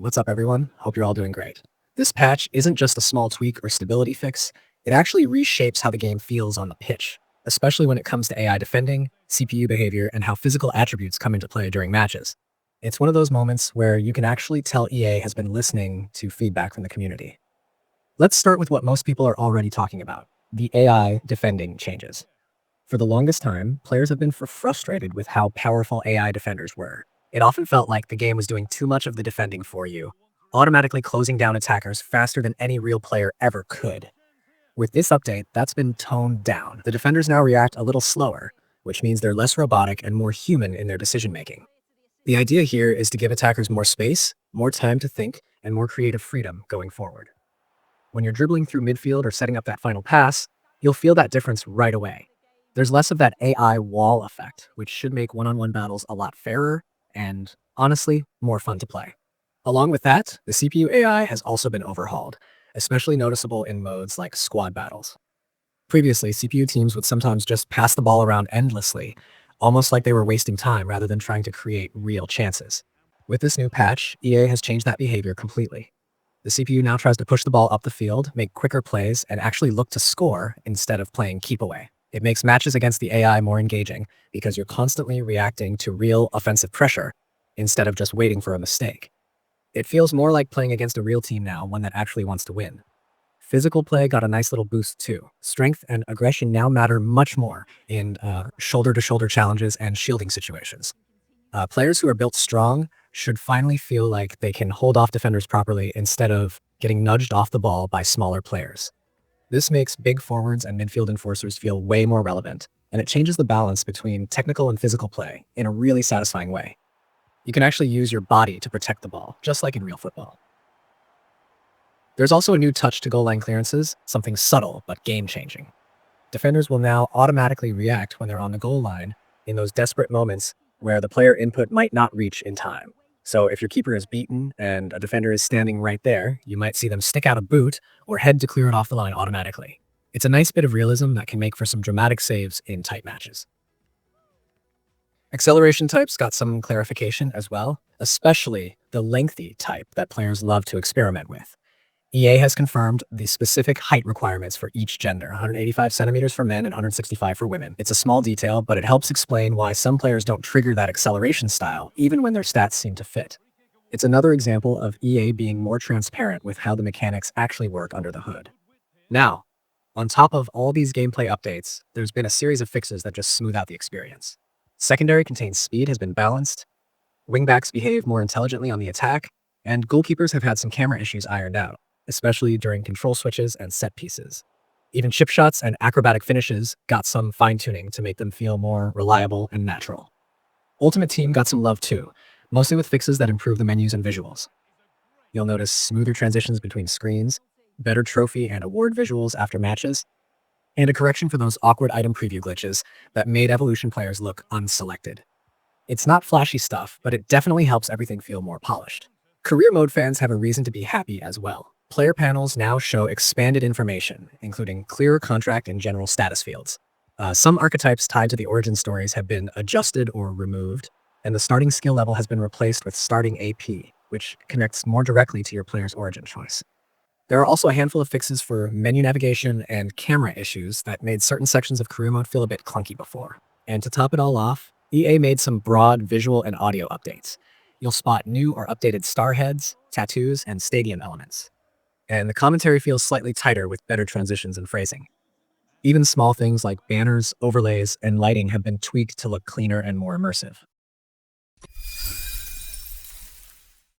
What's up, everyone? Hope you're all doing great. This patch isn't just a small tweak or stability fix, it actually reshapes how the game feels on the pitch, especially when it comes to AI defending, CPU behavior, and how physical attributes come into play during matches. It's one of those moments where you can actually tell EA has been listening to feedback from the community. Let's start with what most people are already talking about, the AI defending changes. For the longest time, players have been frustrated with how powerful AI defenders were. It often felt like the game was doing too much of the defending for you, automatically closing down attackers faster than any real player ever could. With this update, that's been toned down. The defenders now react a little slower, which means they're less robotic and more human in their decision-making. The idea here is to give attackers more space, more time to think, and more creative freedom going forward. When you're dribbling through midfield or setting up that final pass, you'll feel that difference right away. There's less of that AI wall effect, which should make one-on-one battles a lot fairer and, honestly, more fun to play. Along with that, the CPU AI has also been overhauled, especially noticeable in modes like squad battles. Previously, CPU teams would sometimes just pass the ball around endlessly, almost like they were wasting time rather than trying to create real chances. With this new patch, EA has changed that behavior completely. The CPU now tries to push the ball up the field, make quicker plays, and actually look to score instead of playing keep away. It makes matches against the AI more engaging because you're constantly reacting to real offensive pressure instead of just waiting for a mistake. It feels more like playing against a real team now, one that actually wants to win. Physical play got a nice little boost too. Strength and aggression now matter much more in shoulder-to-shoulder challenges and shielding situations. Players who are built strong should finally feel like they can hold off defenders properly instead of getting nudged off the ball by smaller players. This makes big forwards and midfield enforcers feel way more relevant, and it changes the balance between technical and physical play in a really satisfying way. You can actually use your body to protect the ball, just like in real football. There's also a new touch to goal line clearances, something subtle but game-changing. Defenders will now automatically react when they're on the goal line in those desperate moments where the player input might not reach in time. So if your keeper is beaten and a defender is standing right there, you might see them stick out a boot or head to clear it off the line automatically. It's a nice bit of realism that can make for some dramatic saves in tight matches. Acceleration types got some clarification as well, especially the lengthy type that players love to experiment with. EA has confirmed the specific height requirements for each gender, 185 centimeters for men and 165 for women. It's a small detail, but it helps explain why some players don't trigger that acceleration style, even when their stats seem to fit. It's another example of EA being more transparent with how the mechanics actually work under the hood. Now, on top of all these gameplay updates, there's been a series of fixes that just smooth out the experience. Secondary contained speed has been balanced, wingbacks behave more intelligently on the attack, and goalkeepers have had some camera issues ironed out, especially during control switches and set pieces. Even chip shots and acrobatic finishes got some fine-tuning to make them feel more reliable and natural. Ultimate Team got some love too, mostly with fixes that improve the menus and visuals. You'll notice smoother transitions between screens, better trophy and award visuals after matches, and a correction for those awkward item preview glitches that made Evolution players look unselected. It's not flashy stuff, but it definitely helps everything feel more polished. Career mode fans have a reason to be happy as well. Player panels now show expanded information, including clearer contract and general status fields. Some archetypes tied to the origin stories have been adjusted or removed, and the starting skill level has been replaced with starting AP, which connects more directly to your player's origin choice. There are also a handful of fixes for menu navigation and camera issues that made certain sections of career mode feel a bit clunky before. And to top it all off, EA made some broad visual and audio updates. You'll spot new or updated star heads, tattoos, and stadium elements. And the commentary feels slightly tighter with better transitions and phrasing. Even small things like banners, overlays, and lighting have been tweaked to look cleaner and more immersive.